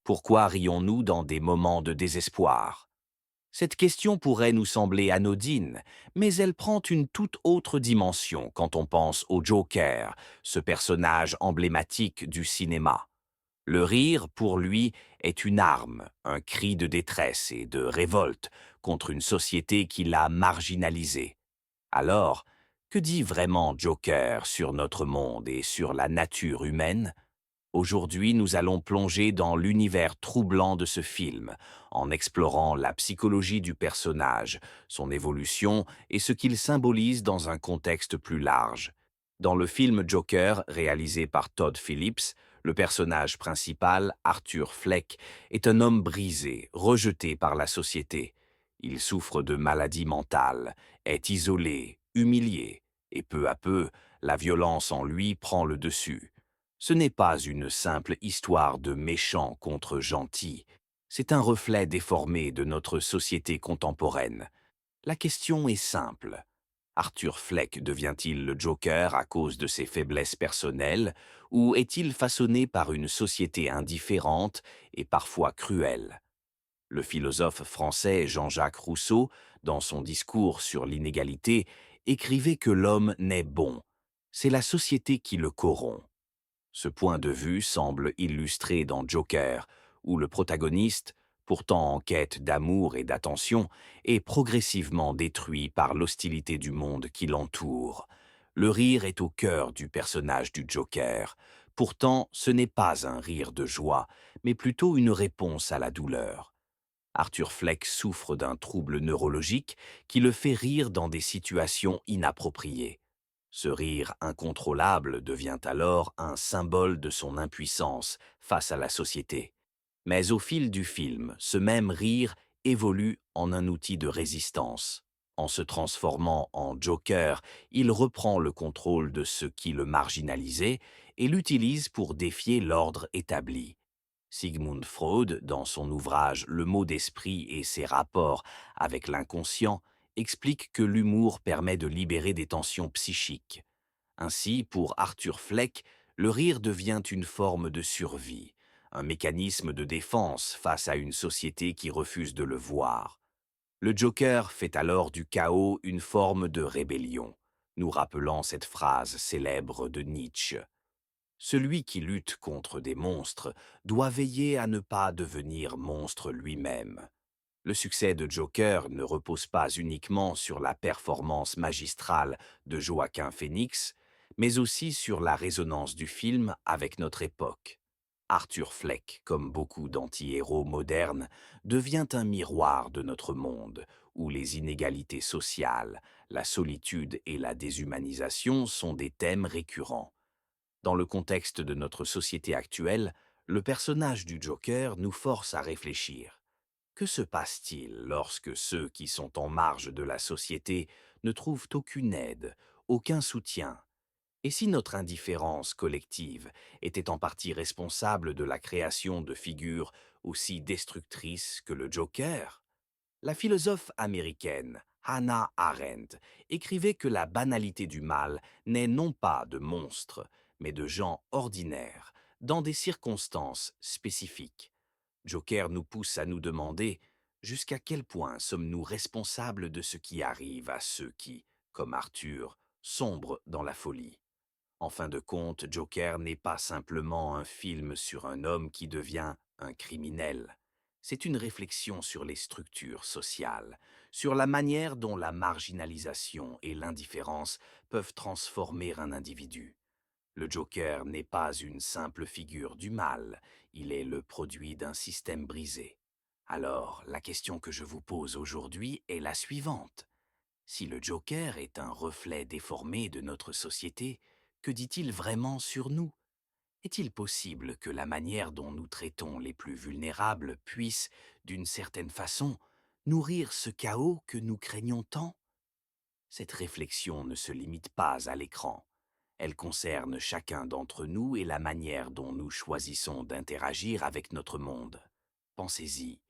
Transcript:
Pourquoi rions-nous dans des moments de désespoir? Cette question pourrait nous sembler anodine, mais elle prend une toute autre dimension quand on pense au Joker, ce personnage emblématique du cinéma. Le rire, pour lui, est une arme, un cri de détresse et de révolte contre une société qui l'a marginalisé. Alors, que dit vraiment Joker sur notre monde et sur la nature humaine? Aujourd'hui, nous allons plonger dans l'univers troublant de ce film, en explorant la psychologie du personnage, son évolution et ce qu'il symbolise dans un contexte plus large. Dans le film Joker, réalisé par Todd Phillips, le personnage principal, Arthur Fleck, est un homme brisé, rejeté par la société. Il souffre de maladies mentales, est isolé, humilié, et peu à peu, la violence en lui prend le dessus. Ce n'est pas une simple histoire de méchants contre gentils, c'est un reflet déformé de notre société contemporaine. La question est simple. Arthur Fleck devient-il le Joker à cause de ses faiblesses personnelles, ou est-il façonné par une société indifférente et parfois cruelle? Le philosophe français Jean-Jacques Rousseau, dans son discours sur l'inégalité, écrivait que l'homme naît bon. C'est la société qui le corrompt. Ce point de vue semble illustré dans Joker, où le protagoniste, pourtant en quête d'amour et d'attention, est progressivement détruit par l'hostilité du monde qui l'entoure. Le rire est au cœur du personnage du Joker. Pourtant, ce n'est pas un rire de joie, mais plutôt une réponse à la douleur. Arthur Fleck souffre d'un trouble neurologique qui le fait rire dans des situations inappropriées. Ce rire incontrôlable devient alors un symbole de son impuissance face à la société. Mais au fil du film, ce même rire évolue en un outil de résistance. En se transformant en Joker, il reprend le contrôle de ce qui le marginalisait et l'utilise pour défier l'ordre établi. Sigmund Freud, dans son ouvrage Le mot d'esprit et ses rapports avec l'inconscient, explique que l'humour permet de libérer des tensions psychiques. Ainsi, pour Arthur Fleck, le rire devient une forme de survie, un mécanisme de défense face à une société qui refuse de le voir. Le Joker fait alors du chaos une forme de rébellion, nous rappelant cette phrase célèbre de Nietzsche. Celui qui lutte contre des monstres doit veiller à ne pas devenir monstre lui-même. Le succès de Joker ne repose pas uniquement sur la performance magistrale de Joaquin Phoenix, mais aussi sur la résonance du film avec notre époque. Arthur Fleck, comme beaucoup d'anti-héros modernes, devient un miroir de notre monde, où les inégalités sociales, la solitude et la déshumanisation sont des thèmes récurrents. Dans le contexte de notre société actuelle, le personnage du Joker nous force à réfléchir. Que se passe-t-il lorsque ceux qui sont en marge de la société ne trouvent aucune aide, aucun soutien? Et si notre indifférence collective était en partie responsable de la création de figures aussi destructrices que le Joker? La philosophe américaine Hannah Arendt écrivait que la banalité du mal n'est non pas de monstres, mais de gens ordinaires, dans des circonstances spécifiques. Joker nous pousse à nous demander jusqu'à quel point sommes-nous responsables de ce qui arrive à ceux qui, comme Arthur, sombrent dans la folie. En fin de compte, Joker n'est pas simplement un film sur un homme qui devient un criminel. C'est une réflexion sur les structures sociales, sur la manière dont la marginalisation et l'indifférence peuvent transformer un individu. Le Joker n'est pas une simple figure du mal, il est le produit d'un système brisé. Alors, la question que je vous pose aujourd'hui est la suivante. Si le Joker est un reflet déformé de notre société, que dit-il vraiment sur nous? Est-il possible que la manière dont nous traitons les plus vulnérables puisse, d'une certaine façon, nourrir ce chaos que nous craignons tant? Cette réflexion ne se limite pas à l'écran. Elle concerne chacun d'entre nous et la manière dont nous choisissons d'interagir avec notre monde. Pensez-y.